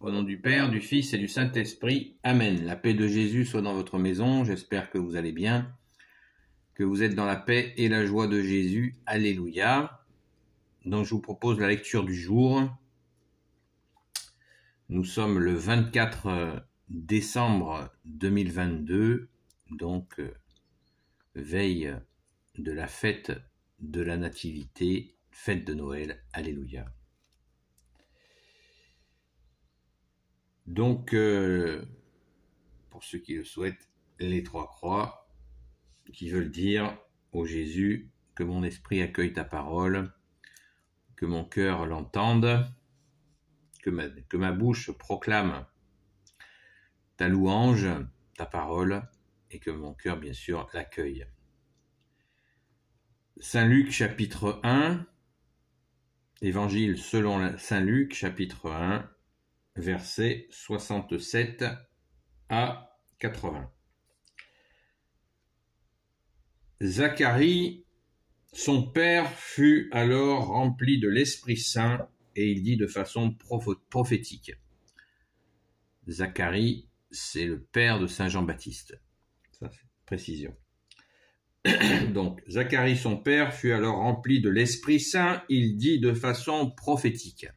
Au nom du Père, du Fils et du Saint-Esprit. Amen. La paix de Jésus soit dans votre maison. J'espère que vous allez bien, que vous êtes dans la paix et la joie de Jésus. Alléluia. Donc je vous propose la lecture du jour. Nous sommes le 24 décembre 2022, donc veille de la fête de la Nativité, fête de Noël. Alléluia. Donc, pour ceux qui le souhaitent, les trois croix, qui veulent dire, ô Jésus, que mon esprit accueille ta parole, que mon cœur l'entende, que ma bouche proclame ta louange, ta parole, et que mon cœur, bien sûr, l'accueille. Saint Luc, chapitre 1, Évangile selon Saint Luc, chapitre 1, versets 67 à 80. Zacharie, son père, fut alors rempli de l'Esprit Saint et il dit de façon prophétique. Zacharie, c'est le père de Saint Jean-Baptiste. Ça, c'est précision. Donc, Zacharie, son père, fut alors rempli de l'Esprit Saint, il dit de façon prophétique.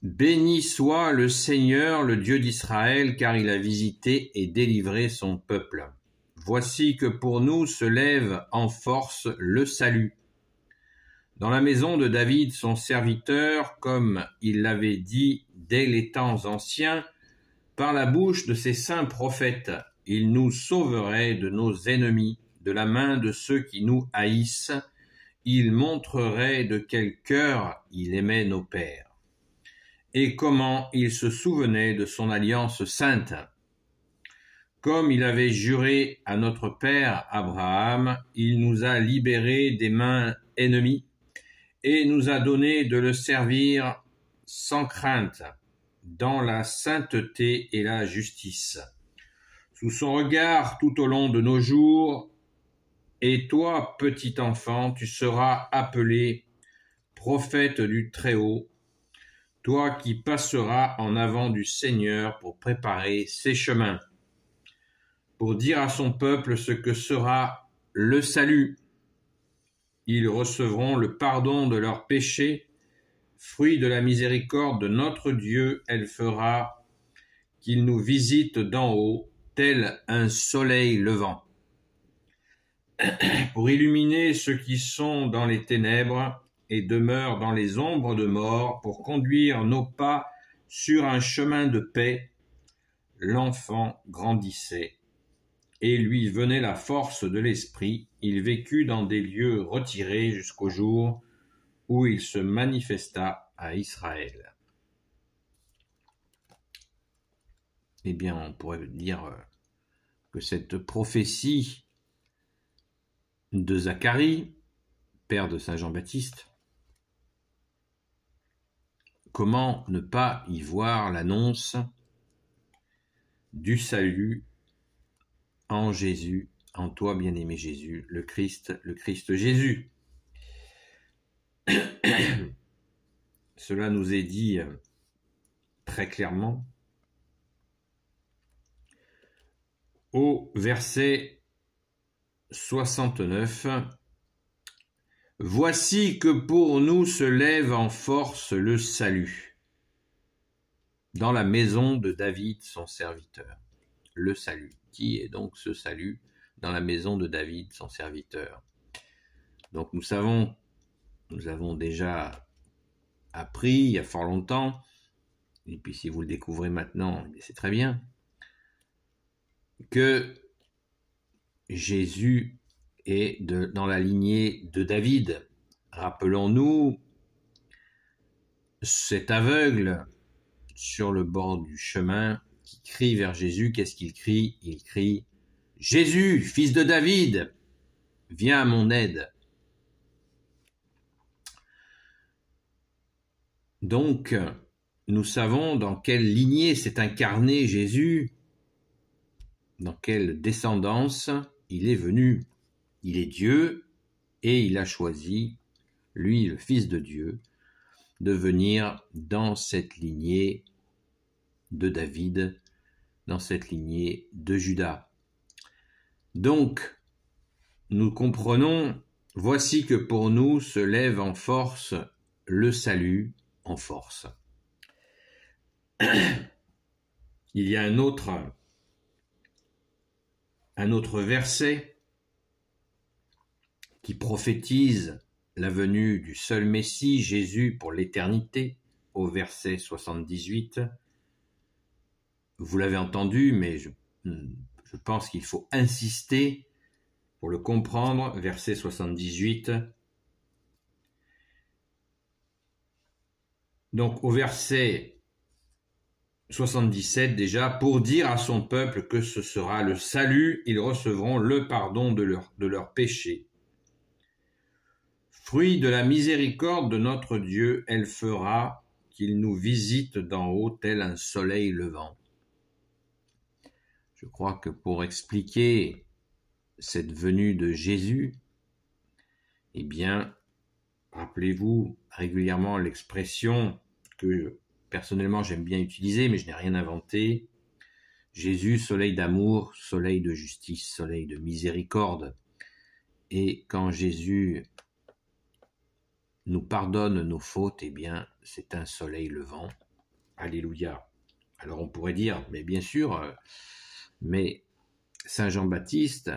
Béni soit le Seigneur, le Dieu d'Israël, car il a visité et délivré son peuple. Voici que pour nous se lève en force le salut. Dans la maison de David, son serviteur, comme il l'avait dit dès les temps anciens, par la bouche de ses saints prophètes, il nous sauverait de nos ennemis, de la main de ceux qui nous haïssent. Il montrerait de quel cœur il aimait nos pères. Et comment il se souvenait de son alliance sainte. Comme il avait juré à notre père Abraham, il nous a libérés des mains ennemies et nous a donné de le servir sans crainte, dans la sainteté et la justice. Sous son regard tout au long de nos jours, et toi, petit enfant, tu seras appelé prophète du Très-Haut, toi qui passeras en avant du Seigneur pour préparer ses chemins, pour dire à son peuple ce que sera le salut. Ils recevront le pardon de leurs péchés, fruit de la miséricorde de notre Dieu, elle fera qu'il nous visite d'en haut, tel un soleil levant, pour illuminer ceux qui sont dans les ténèbres et demeurent dans les ombres de mort, pour conduire nos pas sur un chemin de paix. L'enfant grandissait, et lui venait la force de l'esprit. Il vécut dans des lieux retirés jusqu'au jour où il se manifesta à Israël. Eh bien, on pourrait dire que cette prophétie de Zacharie, père de Saint Jean-Baptiste, comment ne pas y voir l'annonce du salut en Jésus, en toi, bien-aimé Jésus, le Christ Jésus. Cela nous est dit très clairement au verset 69. Voici que pour nous se lève en force le salut, dans la maison de David, son serviteur. Le salut. Qui est donc ce salut dans la maison de David, son serviteur? Donc nous avons déjà appris il y a fort longtemps, et puis si vous le découvrez maintenant, c'est très bien, que Jésus est dans la lignée de David. Rappelons-nous cet aveugle sur le bord du chemin qui crie vers Jésus. Qu'est-ce qu'il crie? Il crie « Jésus, fils de David, viens à mon aide ». Donc, nous savons dans quelle lignée s'est incarné Jésus, dans quelle descendance il est venu. Il est Dieu et il a choisi, lui, le Fils de Dieu, de venir dans cette lignée de David, dans cette lignée de Juda. Donc, nous comprenons, voici que pour nous se lève en force le salut en force. Il y a un autre verset qui prophétise la venue du seul Messie, Jésus, pour l'éternité, au verset 78. Vous l'avez entendu, mais je pense qu'il faut insister pour le comprendre. Verset 78. Donc au verset 77 déjà, pour dire à son peuple que ce sera le salut, ils recevront le pardon de leurs péchés. Fruit de la miséricorde de notre Dieu, elle fera qu'il nous visite d'en haut tel un soleil levant. Je crois que pour expliquer cette venue de Jésus, eh bien, rappelez-vous régulièrement l'expression que personnellement j'aime bien utiliser, mais je n'ai rien inventé. Jésus, soleil d'amour, soleil de justice, soleil de miséricorde. Et quand Jésus nous pardonne nos fautes, eh bien, c'est un soleil levant. Alléluia. Alors on pourrait dire, mais bien sûr, mais Saint Jean-Baptiste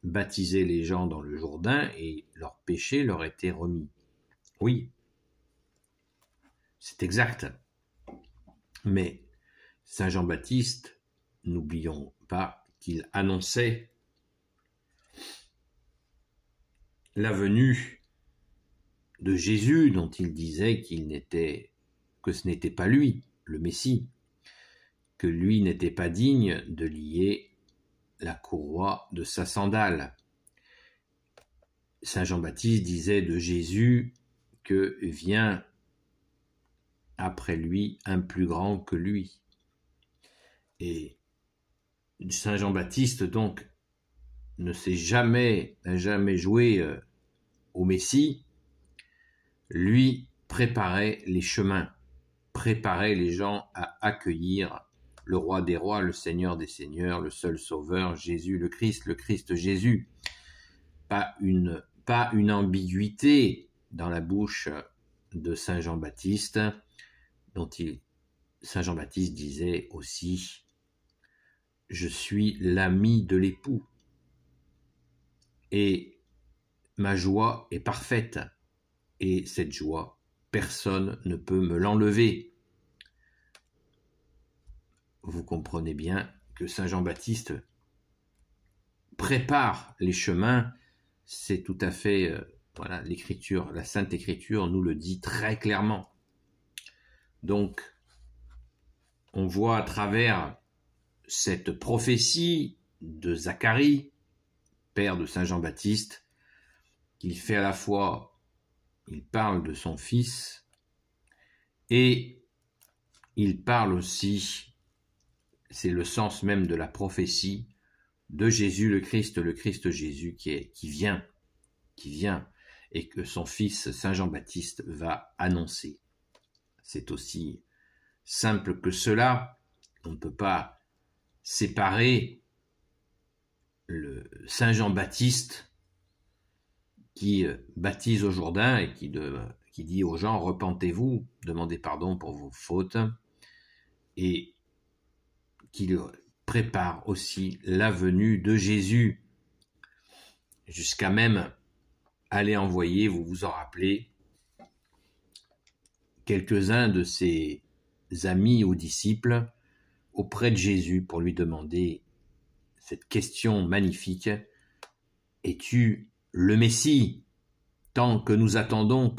baptisait les gens dans le Jourdain et leurs péchés leur étaient remis. Oui, c'est exact. Mais Saint Jean-Baptiste, n'oublions pas qu'il annonçait la venue de Jésus, dont il disait que ce n'était pas lui, le Messie, que lui n'était pas digne de lier la courroie de sa sandale. Saint Jean-Baptiste disait de Jésus que vient après lui un plus grand que lui. Et Saint Jean-Baptiste donc n'a jamais joué au Messie. Lui préparait les chemins, préparait les gens à accueillir le roi des rois, le seigneur des seigneurs, le seul sauveur, Jésus le Christ Jésus. Pas une ambiguïté dans la bouche de Saint Jean-Baptiste, dont Saint Jean-Baptiste disait aussi « Je suis l'ami de l'époux et ma joie est parfaite et cette joie, personne ne peut me l'enlever. » Vous comprenez bien que Saint Jean-Baptiste prépare les chemins, c'est tout à fait, l'Écriture, la Sainte Écriture nous le dit très clairement. Donc, on voit à travers cette prophétie de Zacharie, père de Saint Jean-Baptiste, qu'il fait à la fois, il parle de son fils et il parle aussi, c'est le sens même de la prophétie, de Jésus le Christ Jésus qui vient, et que son fils Saint Jean-Baptiste va annoncer. C'est aussi simple que cela. On ne peut pas séparer le Saint Jean-Baptiste qui baptise au Jourdain et qui dit aux gens « Repentez-vous, demandez pardon pour vos fautes » et qui prépare aussi la venue de Jésus, jusqu'à même aller envoyer, vous vous en rappelez, quelques-uns de ses amis ou disciples auprès de Jésus pour lui demander cette question magnifique: es-tu le Messie, tant que nous attendons,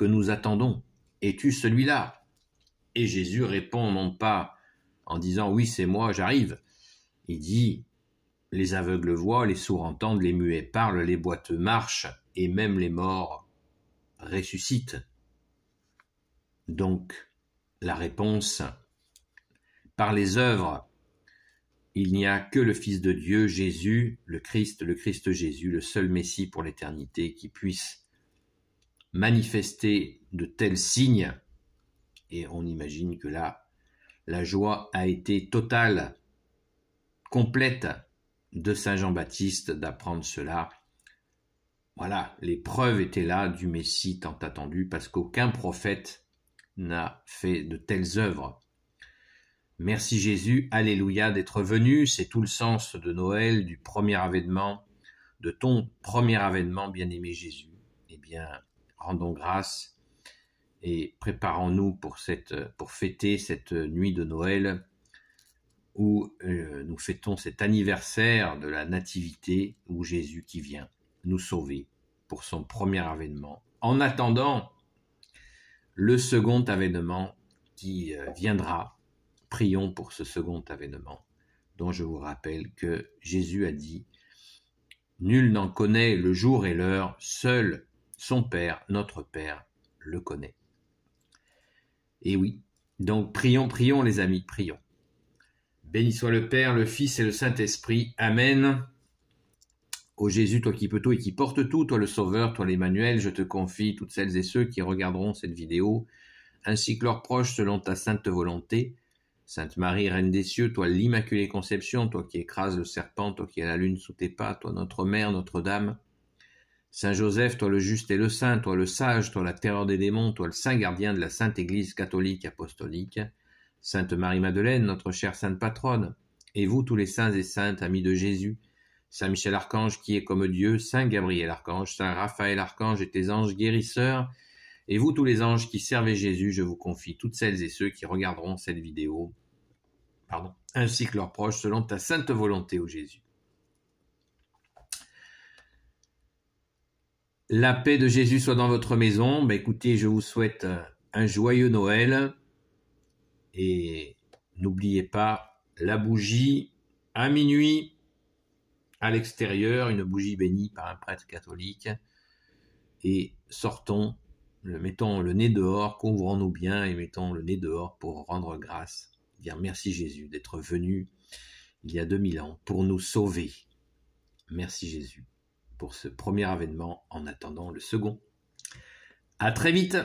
es-tu celui-là? Et Jésus répond non pas en disant oui c'est moi, j'arrive. Il dit les aveugles voient, les sourds entendent, les muets parlent, les boiteux marchent et même les morts ressuscitent. Donc la réponse: par les œuvres, il n'y a que le Fils de Dieu, Jésus, le Christ Jésus, le seul Messie pour l'éternité, qui puisse manifester de tels signes Et on imagine que là, la joie a été totale, complète de Saint Jean-Baptiste d'apprendre cela. Voilà, les preuves étaient là du Messie tant attendu, parce qu'aucun prophète n'a fait de telles œuvres. Merci Jésus, alléluia d'être venu, c'est tout le sens de Noël, du premier avènement, de ton premier avènement, bien-aimé Jésus. Eh bien, rendons grâce et préparons-nous pour fêter cette nuit de Noël où nous fêtons cet anniversaire de la nativité, où Jésus qui vient nous sauver pour son premier avènement, en attendant le second avènement qui viendra. Prions pour ce second avènement, dont je vous rappelle que Jésus a dit « Nul n'en connaît le jour et l'heure, seul son Père, notre Père, le connaît. » Et oui, donc prions les amis, prions. Béni soit le Père, le Fils et le Saint-Esprit. Amen. Ô Jésus, toi qui peux tout et qui portes tout, toi le Sauveur, toi l'Emmanuel, je te confie toutes celles et ceux qui regarderont cette vidéo, ainsi que leurs proches selon ta sainte volonté. Sainte Marie, Reine des cieux, toi l'Immaculée Conception, toi qui écrases le serpent, toi qui as la lune sous tes pas, toi notre Mère, Notre-Dame. Saint Joseph, toi le juste et le saint, toi le sage, toi la terreur des démons, toi le saint gardien de la Sainte Église catholique apostolique. Sainte Marie-Madeleine, notre chère sainte patronne, et vous tous les saints et saintes, amis de Jésus, Saint Michel Archange qui est comme Dieu, Saint Gabriel Archange, Saint Raphaël Archange et tes anges guérisseurs, et vous tous les anges qui servez Jésus, je vous confie toutes celles et ceux qui regarderont cette vidéo, ainsi que leurs proches, selon ta sainte volonté, ô Jésus. La paix de Jésus soit dans votre maison. Écoutez, je vous souhaite un joyeux Noël. Et n'oubliez pas la bougie à minuit à l'extérieur, une bougie bénie par un prêtre catholique. Et sortons, mettons le nez dehors, couvrons-nous bien et mettons le nez dehors pour rendre grâce. Dire merci Jésus d'être venu il y a 2000 ans pour nous sauver. Merci Jésus pour ce premier avènement en attendant le second. À très vite!